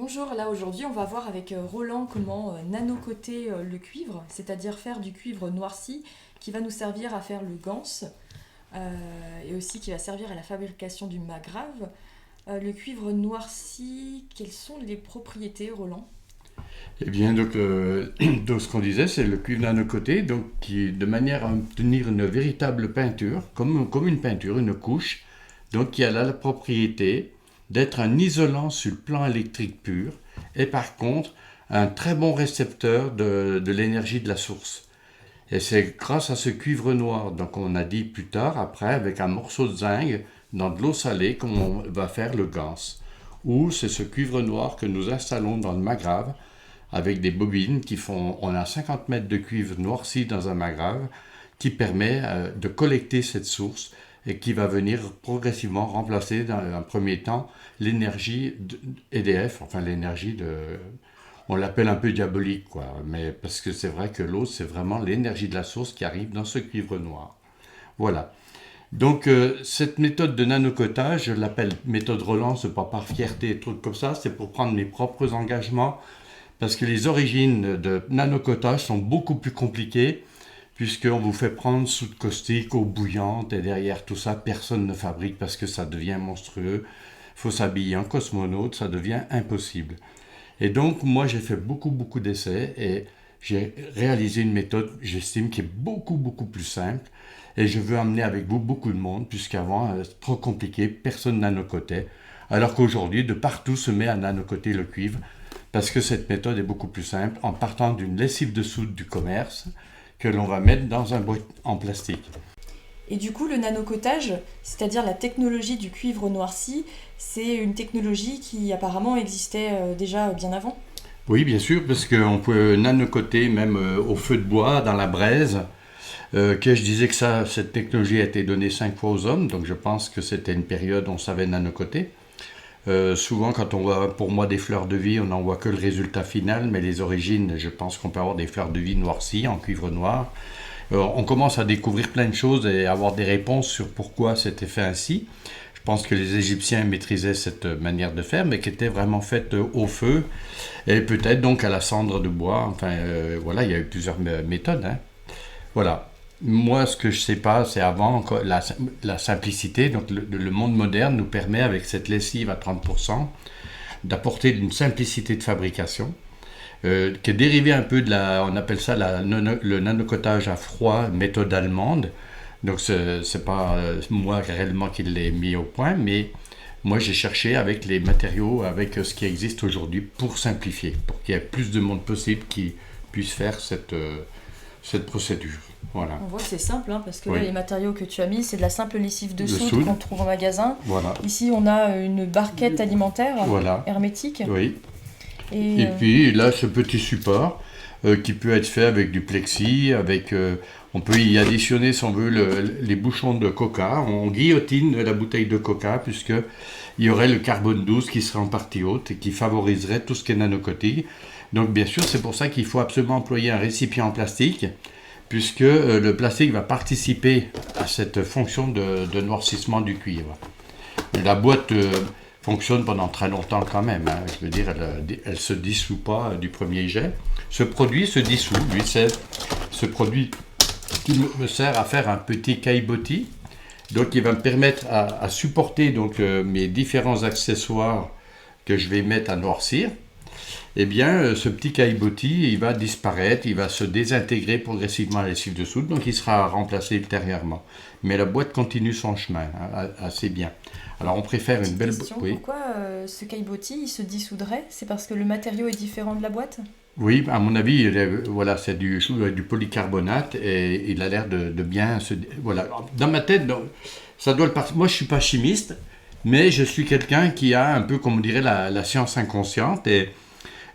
Bonjour, là aujourd'hui on va voir avec Roland comment nanocoter le cuivre, c'est-à-dire faire du cuivre noirci qui va nous servir à faire le ganse et aussi qui va servir à la fabrication du magrave. Le cuivre noirci, quelles sont les propriétés, Roland? Eh bien, donc ce qu'on disait, c'est le cuivre nanocoté, donc qui, de manière à obtenir une véritable peinture, comme une peinture, une couche, donc qui a la propriété d'être un isolant sur le plan électrique pur, et par contre, un très bon récepteur de l'énergie de la source. Et c'est grâce à ce cuivre noir, donc on a dit plus tard, après, avec un morceau de zinc, dans de l'eau salée, qu'on va faire le ganse. Ou c'est ce cuivre noir que nous installons dans le magrave, avec des bobines on a 50 mètres de cuivre noirci dans un magrave qui permet de collecter cette source et qui va venir progressivement remplacer dans un premier temps l'énergie EDF, enfin on l'appelle un peu diabolique, quoi, mais parce que c'est vrai que l'eau, c'est vraiment l'énergie de la source qui arrive dans ce cuivre noir. Voilà. Donc cette méthode de nanocotage, je l'appelle méthode Roland, c'est pas par fierté et trucs comme ça, c'est pour prendre mes propres engagements parce que les origines de nanocotage sont beaucoup plus compliquées, puisqu'on vous fait prendre soude caustique, eau bouillante, et derrière tout ça, personne ne fabrique parce que ça devient monstrueux. Il faut s'habiller en cosmonaute, ça devient impossible. Et donc, moi, j'ai fait beaucoup d'essais et j'ai réalisé une méthode, j'estime, qui est beaucoup plus simple. Et je veux amener avec vous beaucoup de monde, puisqu'avant, c'était trop compliqué, personne nanocotait. Alors qu'aujourd'hui, de partout se met à nanocoter le cuivre, parce que cette méthode est beaucoup plus simple, en partant d'une lessive de soude du commerce, que l'on va mettre dans un boîte en plastique. Et du coup le nanocotage, c'est-à-dire la technologie du cuivre noirci, c'est une technologie qui apparemment existait déjà bien avant. Oui, bien sûr, parce qu'on peut nanocoter même au feu de bois, dans la braise. Que je disais que cette technologie a été donnée 5 fois aux hommes, donc je pense que c'était une période où on savait nanocoter. Souvent, quand on voit pour moi des fleurs de vie, on n'en voit que le résultat final, mais les origines, je pense qu'on peut avoir des fleurs de vie noircies en cuivre noir. On commence à découvrir plein de choses et avoir des réponses sur pourquoi c'était fait ainsi. Je pense que les Égyptiens maîtrisaient cette manière de faire, mais qui était vraiment faite au feu et peut-être donc à la cendre de bois. Enfin, voilà, il y a eu plusieurs méthodes, hein. Voilà. Moi, ce que je ne sais pas, c'est avant la simplicité. Donc, le monde moderne nous permet, avec cette lessive à 30%, d'apporter une simplicité de fabrication qui est dérivée un peu on appelle ça le nanocotage à froid, méthode allemande. Donc, c'est pas moi réellement qui l'ai mis au point, mais moi, j'ai cherché avec les matériaux, avec ce qui existe aujourd'hui pour simplifier, pour qu'il y ait plus de monde possible qui puisse faire cette procédure. Voilà. On voit que c'est simple, hein, parce que là, Oui. les matériaux que tu as mis, c'est de la simple lessive de De soude soude. qu'on trouve en magasin. Voilà. Ici, on a une barquette alimentaire Voilà. hermétique. Oui. Et Et puis là, ce petit support qui peut être fait avec du plexi, on peut y additionner, si on veut, les bouchons de coca. On guillotine la bouteille de coca, puisque il y aurait le carbone 12 qui serait en partie haute et qui favoriserait tout ce qui est nanocoté. Donc, bien sûr, c'est pour ça qu'il faut absolument employer un récipient en plastique, puisque le plastique va participer à cette fonction de noircissement du cuivre. La boîte fonctionne pendant très longtemps quand même, hein. Je veux dire, elle se dissout pas du premier jet. Ce produit se dissout, lui, c'est ce produit qui me sert à faire un petit caillebotis. Donc, il va me permettre à supporter donc, mes différents accessoires que je vais mettre à noircir. Eh bien, ce petit caillebotis, il va disparaître, il va se désintégrer progressivement à la lessive de soude, donc il sera remplacé ultérieurement. Mais la boîte continue son chemin, hein, assez bien. Alors, on préfère une petite belle question, oui. pourquoi ce caillebotis il se dissoudrait? C'est parce que le matériau est différent de la boîte? Oui, à mon avis, voilà, c'est du polycarbonate et il a l'air de bien se... Voilà, dans ma tête, ça doit moi, je suis pas chimiste, mais je suis quelqu'un qui a un peu, comme on dirait, la science inconsciente et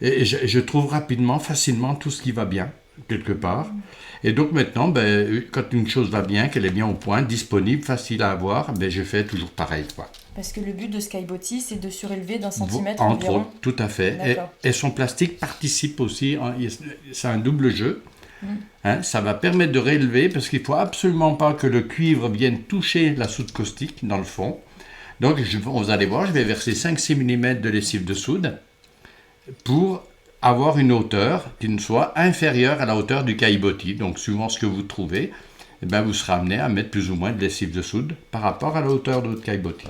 je trouve rapidement, facilement tout ce qui va bien, quelque part. Et donc maintenant, quand une chose va bien, qu'elle est bien au point, disponible, facile à avoir, je fais toujours pareil, quoi. Parce que le but de ce caillebotis, c'est de surélever d'un centimètre Entre environ. autres, tout à fait. D'accord. Et son plastique participe aussi, c'est un double jeu. Mm. Hein, ça va permettre de réélever parce qu'il ne faut absolument pas que le cuivre vienne toucher la soude caustique dans le fond. Donc, vous allez voir, je vais verser 5-6 mm de lessive de soude. pour avoir une hauteur qui ne soit inférieure à la hauteur du caillebotis. Donc suivant ce que vous trouvez, eh bien, vous serez amené à mettre plus ou moins de lessive de soude par rapport à la hauteur de votre caillebotis.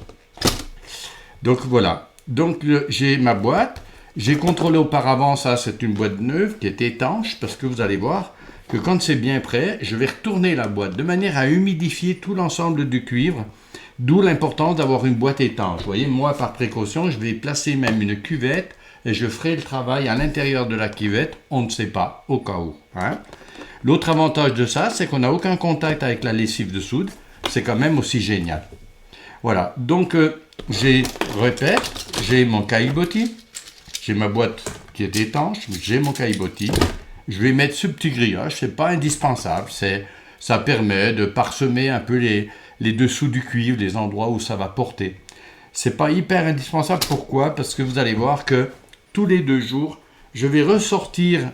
Donc voilà, donc j'ai ma boîte, j'ai contrôlé auparavant, ça c'est une boîte neuve qui est étanche, parce que vous allez voir que quand c'est bien prêt, je vais retourner la boîte de manière à humidifier tout l'ensemble du cuivre, d'où l'importance d'avoir une boîte étanche. Vous voyez, moi par précaution, je vais placer même une cuvette et je ferai le travail à l'intérieur de la cuvette, on ne sait pas, au cas où. Hein. L'autre avantage de ça, c'est qu'on n'a aucun contact avec la lessive de soude, c'est quand même aussi génial. Voilà, donc répète, j'ai mon caillebotis, j'ai ma boîte qui est étanche, j'ai mon caillebotis. Je vais mettre ce petit grillage, c'est pas indispensable, ça permet de parsemer un peu les dessous du cuivre, les endroits où ça va porter. C'est pas hyper indispensable, pourquoi? Parce que vous allez voir que tous les 2 jours, je vais ressortir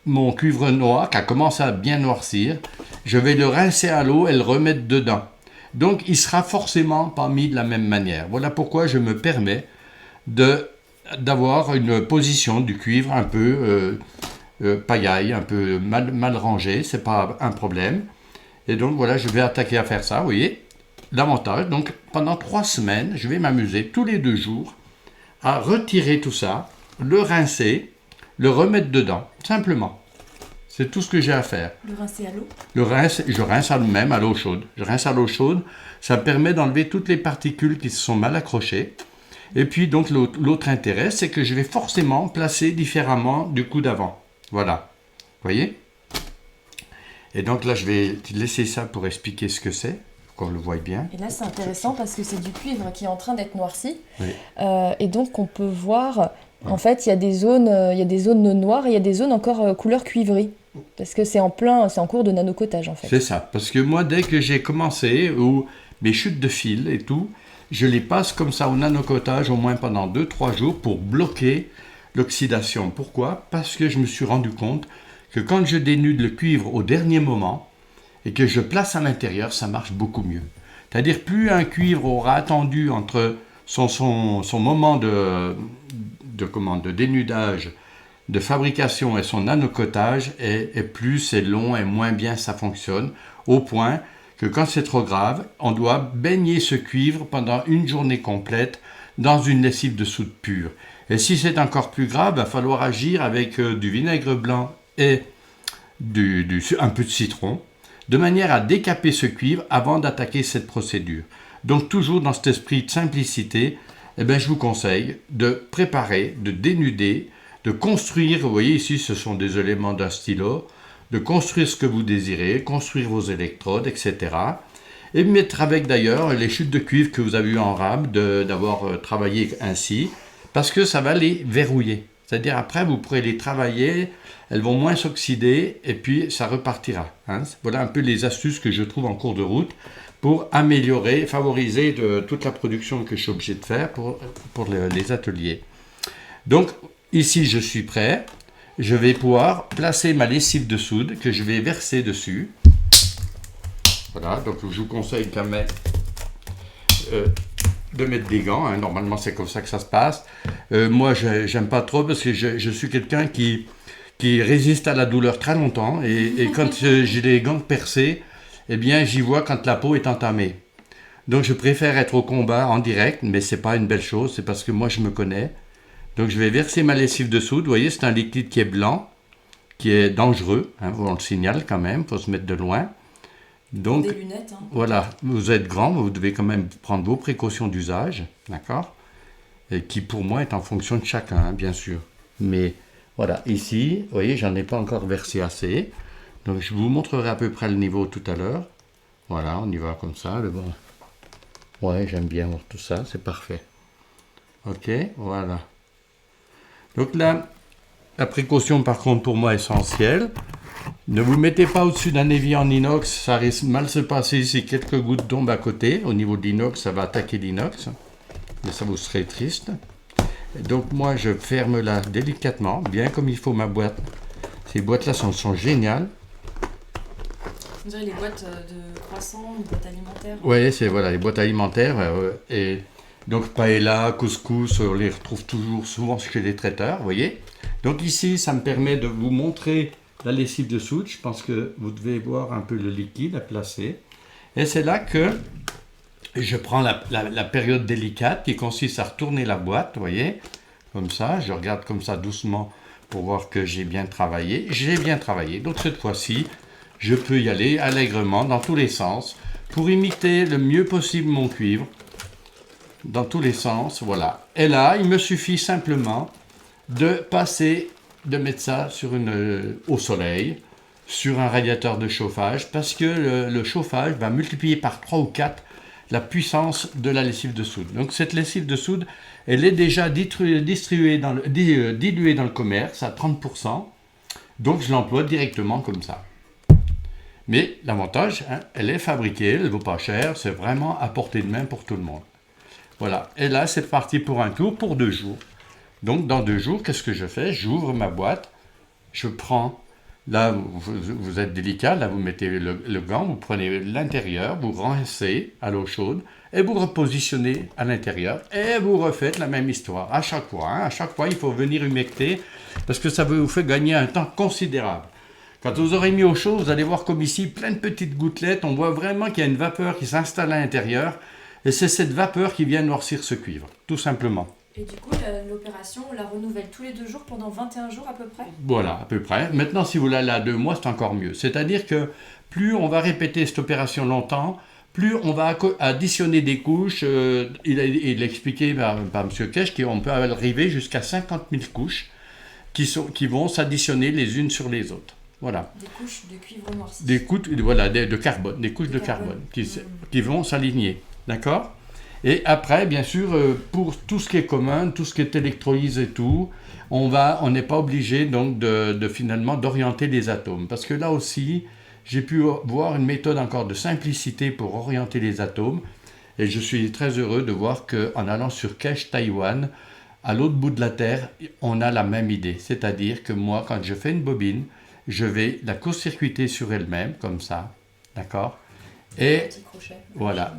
mon cuivre noir qui a commencé à bien noircir, je vais le rincer à l'eau et le remettre dedans. Donc il sera forcément pas mis de la même manière. Voilà pourquoi je me permets d'avoir une position du cuivre un peu pagaille, un peu mal rangée, c'est pas un problème. Et donc voilà, je vais attaquer à faire ça, vous voyez. L'avantage, donc pendant 3 semaines, je vais m'amuser tous les 2 jours à retirer tout ça, le rincer, le remettre dedans, simplement. C'est tout ce que j'ai à faire. Le rincer à l'eau? Je rince même à l'eau chaude. Je rince à l'eau chaude, ça permet d'enlever toutes les particules qui se sont mal accrochées. Et puis donc l'autre intérêt, c'est que je vais forcément placer différemment du coup d'avant. Voilà, vous voyez? Et donc là, je vais laisser ça pour expliquer ce que c'est, qu'on le voit bien. Et là, c'est intéressant parce que c'est du cuivre qui est en train d'être noirci. Oui. Et donc, on peut voir, en fait, il y a des zones noires et il y a des zones encore couleur cuivrée. Parce que c'est en cours de nanocotage, en fait. C'est ça, parce que moi, dès que j'ai commencé, ou mes chutes de fil et tout, je les passe comme ça au nanocotage au moins pendant 2-3 jours pour bloquer l'oxydation. Pourquoi? Parce que je me suis rendu compte que quand je dénude le cuivre au dernier moment et que je place à l'intérieur, ça marche beaucoup mieux. C'est-à-dire plus un cuivre aura attendu entre son moment de dénudage, de fabrication et son nanocotage, et plus c'est long et moins bien ça fonctionne, au point que quand c'est trop grave, on doit baigner ce cuivre pendant une journée complète dans une lessive de soude pure. Et si c'est encore plus grave, il va falloir agir avec du vinaigre blanc et un peu de citron, de manière à décaper ce cuivre avant d'attaquer cette procédure. Donc toujours dans cet esprit de simplicité, je vous conseille de préparer, de dénuder, de construire, vous voyez ici ce sont des éléments d'un stylo, de construire ce que vous désirez, construire vos électrodes, etc. Et mettre avec d'ailleurs les chutes de cuivre que vous avez eues en rame, d'avoir travaillé ainsi, parce que ça va les verrouiller. C'est-à-dire après vous pourrez les travailler, elles vont moins s'oxyder et puis ça repartira. Hein. Voilà un peu les astuces que je trouve en cours de route pour améliorer, favoriser toute la production que je suis obligé de faire pour les ateliers. Donc ici je suis prêt. Je vais pouvoir placer ma lessive de soude que je vais verser dessus. Voilà, donc je vous conseille quand même de mettre des gants. Hein. Normalement, c'est comme ça que ça se passe. Moi, j'aime pas trop parce que je suis quelqu'un qui résiste à la douleur très longtemps. Et quand j'ai les gants percés, eh bien, j'y vois quand la peau est entamée. Donc, je préfère être au combat en direct, mais c'est pas une belle chose. C'est parce que moi, je me connais. Donc je vais verser ma lessive de soude. Vous voyez, c'est un liquide qui est blanc, qui est dangereux. Hein, on le signale quand même, il faut se mettre de loin. Donc, des lunettes. Hein. Voilà, vous êtes grand, vous devez quand même prendre vos précautions d'usage, d'accord? Et qui pour moi est en fonction de chacun, hein, bien sûr. Mais voilà, ici, vous voyez, j'en ai pas encore versé assez. Donc je vous montrerai à peu près le niveau tout à l'heure. Voilà, on y va comme ça. Ouais, j'aime bien voir tout ça, c'est parfait. Ok, voilà. Donc là, la précaution par contre pour moi essentielle, ne vous mettez pas au-dessus d'un évier en inox, ça risque mal se passer si quelques gouttes tombent à côté. Au niveau de l'inox, ça va attaquer l'inox, mais ça vous serait triste. Et donc moi je ferme là délicatement, bien comme il faut ma boîte. Ces boîtes-là sont géniales. Vous dirait les boîtes de croissants, les boîtes alimentaires. Oui, c'est voilà, les boîtes alimentaires. Et Donc paella, couscous, on les retrouve toujours souvent chez les traiteurs, vous voyez. Donc ici, ça me permet de vous montrer la lessive de soude. Je pense que vous devez voir un peu le liquide à placer. Et c'est là que je prends la période délicate qui consiste à retourner la boîte, vous voyez, comme ça. Je regarde comme ça doucement pour voir que j'ai bien travaillé. J'ai bien travaillé. Donc cette fois-ci, je peux y aller allègrement dans tous les sens pour imiter le mieux possible mon cuivre. Dans tous les sens, voilà. Et là, il me suffit simplement de mettre ça au soleil, sur un radiateur de chauffage, parce que le chauffage va multiplier par 3 ou 4 la puissance de la lessive de soude. Donc cette lessive de soude, elle est déjà diluée dans le commerce à 30%, donc je l'emploie directement comme ça. Mais l'avantage, elle est fabriquée, elle ne vaut pas cher, c'est vraiment à portée de main pour tout le monde. Voilà, et là c'est parti pour un tour pour 2 jours. Donc dans 2 jours, qu'est-ce que je fais? J'ouvre ma boîte, je prends, là vous êtes délicat, là vous mettez le gant, vous prenez l'intérieur, vous rincez à l'eau chaude et vous repositionnez à l'intérieur et vous refaites la même histoire à chaque fois. À chaque fois il faut venir humecter parce que ça vous fait gagner un temps considérable. Quand vous aurez mis au chaud, vous allez voir comme ici, plein de petites gouttelettes, on voit vraiment qu'il y a une vapeur qui s'installe à l'intérieur. Et c'est cette vapeur qui vient noircir ce cuivre, tout simplement. Et du coup, l'opération, on la renouvelle tous les 2 jours pendant 21 jours à peu près? Voilà, à peu près. Maintenant, si vous l'allez à 2 mois, c'est encore mieux. C'est-à-dire que plus on va répéter cette opération longtemps, plus on va additionner des couches. Il a expliqué par M. Kesch qu'on peut arriver jusqu'à 50 000 couches qui vont s'additionner les unes sur les autres. Voilà. Des couches de cuivre noirci. Des couches de carbone, des couches de carbone qui vont s'aligner. D'accord? Et après, bien sûr, pour tout ce qui est commun, tout ce qui est électrolyse et tout, on n'est pas obligé donc finalement d'orienter les atomes. Parce que là aussi, j'ai pu voir une méthode encore de simplicité pour orienter les atomes. Et je suis très heureux de voir qu'en allant sur Kesch Taïwan, à l'autre bout de la Terre, on a la même idée. C'est-à-dire que moi, quand je fais une bobine, je vais la court-circuiter sur elle-même, comme ça. D'accord? Et un petit crochet. Voilà.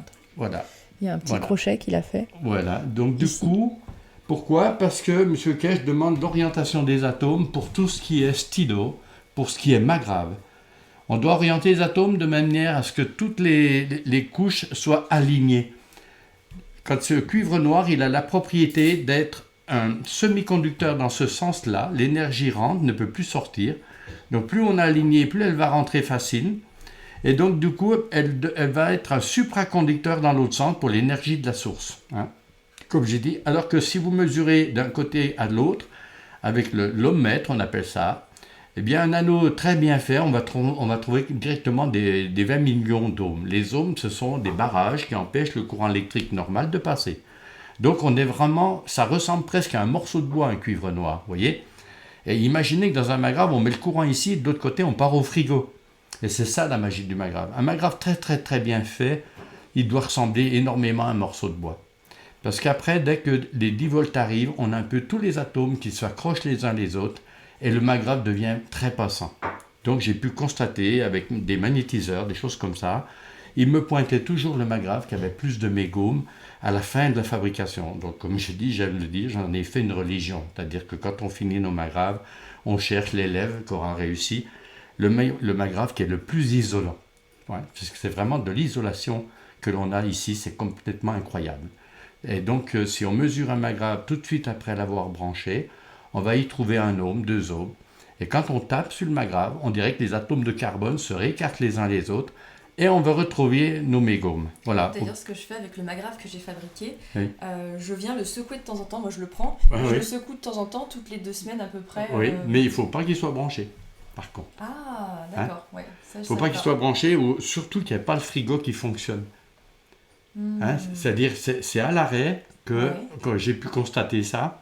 Il y a un petit crochet qu'il a fait. Voilà. Donc du coup, pourquoi? Parce que M. Kesch demande l'orientation des atomes pour tout ce qui est stylo, pour ce qui est magrave. On doit orienter les atomes de manière à ce que toutes les couches soient alignées. Quand ce cuivre noir, il a la propriété d'être un semi-conducteur dans ce sens-là, l'énergie rentre, ne peut plus sortir. Donc plus on a aligné, plus elle va rentrer facile. Et donc, du coup, elle va être un supraconducteur dans l'autre sens pour l'énergie de la source. Comme j'ai dit, alors que si vous mesurez d'un côté à l'autre, avec l'ohmmètre, on appelle ça, eh bien, un anneau très bien fait, on va trouver directement des 20 millions d'ohms. Les ohms, ce sont des barrages qui empêchent le courant électrique normal de passer. Donc, ça ressemble presque à un morceau de bois, un cuivre noir, vous voyez? Et imaginez que dans un magrave, on met le courant ici, de l'autre côté, on part au frigo. Et c'est ça la magie du magrave. Un magrave très très très bien fait, il doit ressembler énormément à un morceau de bois. Parce qu'après, dès que les 10 volts arrivent, on a un peu tous les atomes qui s'accrochent les uns les autres et le magrave devient très passant. Donc j'ai pu constater avec des magnétiseurs, des choses comme ça, il me pointait toujours le magrave qui avait plus de mégome à la fin de la fabrication. Donc comme je dis, j'aime le dire, j'en ai fait une religion. C'est-à-dire que quand on finit nos magraves, on cherche l'élève qui aura réussi le magrave qui est le plus isolant. Ouais, parce que c'est vraiment de l'isolation que l'on a ici, c'est complètement incroyable. Et donc, si on mesure un magrave tout de suite après l'avoir branché, on va y trouver 1 ohm, 2 ohms. Et quand on tape sur le magrave, on dirait que les atomes de carbone se réécartent les uns les autres et on va retrouver nos mégomes. Voilà. D'ailleurs, ce que je fais avec le magrave que j'ai fabriqué, oui. Je viens le secouer de temps en temps. Moi, je le prends, je le secoue de temps en temps, toutes les 2 semaines à peu près. Oui, mais il ne faut pas qu'il soit branché. Par contre. Ah, d'accord. Ouais, il ne faut pas qu'il soit branché, ou surtout qu'il n'y ait pas le frigo qui fonctionne. C'est-à-dire, c'est à l'arrêt que j'ai pu constater ça,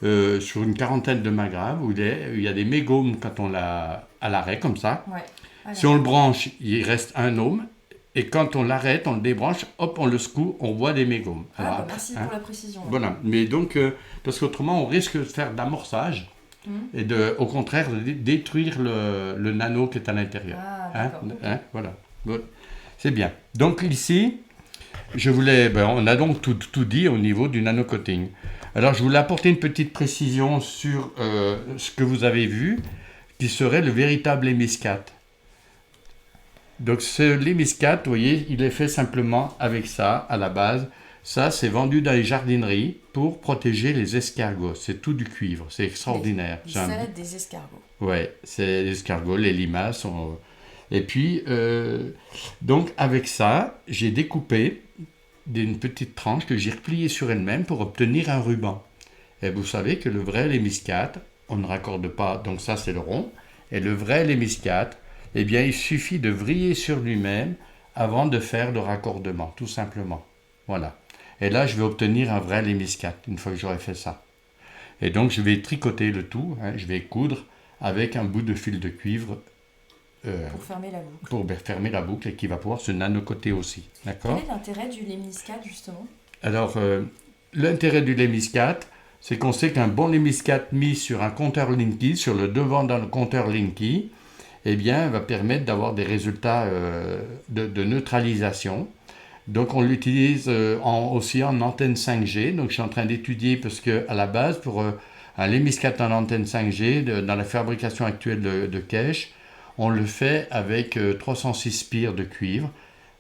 sur une quarantaine de magraves, où il y a des mégomes quand on l'a à l'arrêt, comme ça. Ouais. Si on le branche, il reste 1 ohm, et quand on l'arrête, on le débranche, hop, on le secoue, on voit des mégomes. Alors, merci pour la précision. Voilà, mais donc, parce qu'autrement, on risque de faire de l'amorçage. Et au contraire de détruire le nano qui est à l'intérieur. Ah, d'accord. Voilà. Bon. C'est bien. Donc ici, On a donc tout dit au niveau du nano-coating. Alors, je voulais apporter une petite précision sur ce que vous avez vu, qui serait le véritable hémiscate. Donc, l'hémiscate, vous voyez, il est fait simplement avec ça, à la base. Ça, c'est vendu dans les jardineries pour protéger les escargots. C'est tout du cuivre, c'est extraordinaire. Les salades des escargots. Oui, c'est les escargots, les limaces. Et puis, donc, avec ça, j'ai découpé d'une petite tranche que j'ai repliée sur elle-même pour obtenir un ruban. Et vous savez que le vrai hémiscate, on ne raccorde pas, donc ça c'est le rond, et le vrai hémiscate, eh bien il suffit de vriller sur lui-même avant de faire le raccordement, tout simplement. Voilà. Et là je vais obtenir un vrai hémiscate une fois que j'aurai fait ça. Et donc je vais tricoter le tout, je vais coudre avec un bout de fil de cuivre pour fermer la boucle. Pour fermer la boucle et qui va pouvoir se nanocoter aussi. D'accord ? Quel est l'intérêt du lémiscate justement ? Alors, l'intérêt du lémiscate, c'est qu'on sait qu'un bon lémiscate mis sur un compteur Linky, sur le devant d'un compteur Linky, eh bien, va permettre d'avoir des résultats de neutralisation. Donc, on l'utilise aussi en antenne 5G. Donc, je suis en train d'étudier parce qu'à la base, pour un lémiscate en antenne 5G, dans la fabrication actuelle de cache, on le fait avec 306 spires de cuivre,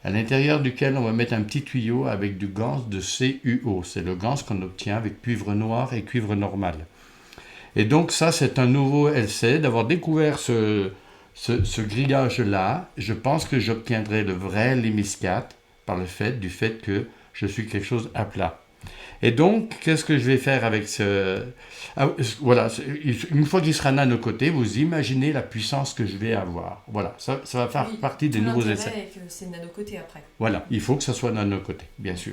à l'intérieur duquel on va mettre un petit tuyau avec du ganse de CuO. C'est le ganse qu'on obtient avec cuivre noir et cuivre normal. Et donc ça, c'est un nouveau LC. D'avoir découvert ce grillage-là, je pense que j'obtiendrai le vrai lémiscate du fait que je suis quelque chose à plat. Et donc, qu'est-ce que je vais faire avec ce... voilà, une fois qu'il sera nanocoté, vous imaginez la puissance que je vais avoir. Voilà, ça va faire partie des nouveaux essais. L'intérêt est que c'est nanocoté après. Voilà, il faut que ça soit nanocoté, bien sûr.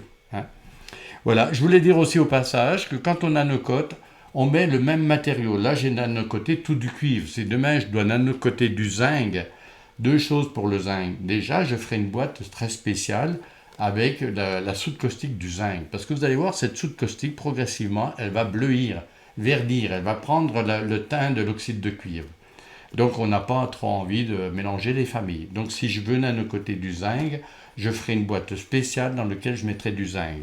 Voilà, je voulais dire aussi au passage que quand on nanocote, on met le même matériau. Là, j'ai nanocoté tout du cuivre. Si demain, je dois nanocoter du zinc, 2 choses pour le zinc. Déjà, je ferai une boîte très spéciale avec la soude caustique du zinc. Parce que vous allez voir, cette soude caustique, progressivement, elle va bleuir, verdir, elle va prendre le teint de l'oxyde de cuivre. Donc, on n'a pas trop envie de mélanger les familles. Donc, si je veux nanocoter du zinc, je ferai une boîte spéciale dans laquelle je mettrai du zinc.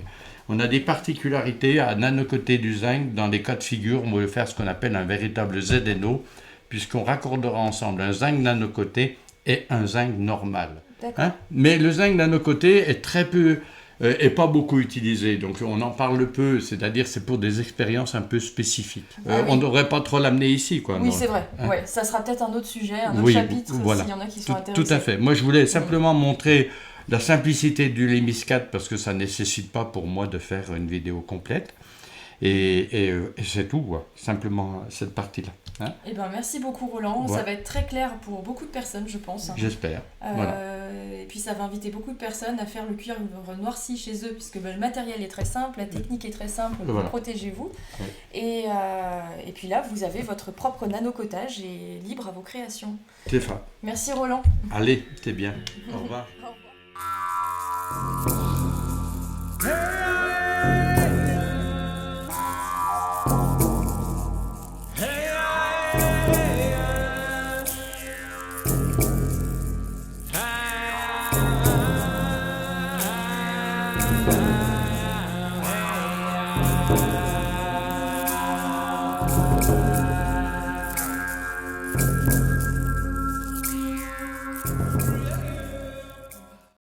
On a des particularités à nanocoter du zinc dans les cas de figure. On va faire ce qu'on appelle un véritable ZNO, puisqu'on raccordera ensemble un zinc nanocoté et un zinc normal. Mais le zinc nanocoté est très peu, et pas beaucoup utilisé, donc on en parle peu, c'est-à-dire c'est pour des expériences un peu spécifiques. On ne devrait pas trop l'amener ici, quoi. Oui, c'est vrai. Ça sera peut-être un autre sujet, un autre chapitre, voilà. s'il y en a qui sont intéressés. Tout à fait. Moi, je voulais simplement montrer la simplicité du lémiscate, parce que ça ne nécessite pas pour moi de faire une vidéo complète. Et c'est tout, quoi. Simplement cette partie-là. Eh ben, merci beaucoup Roland, ça va être très clair pour beaucoup de personnes je pense. J'espère. Et puis ça va inviter beaucoup de personnes à faire le cuivre noirci chez eux puisque le matériel est très simple, la technique est très simple, protégez-vous. Et puis là vous avez votre propre nanocotage et libre à vos créations. C'est ça. Merci Roland. Allez, c'est bien. Au revoir. Bye.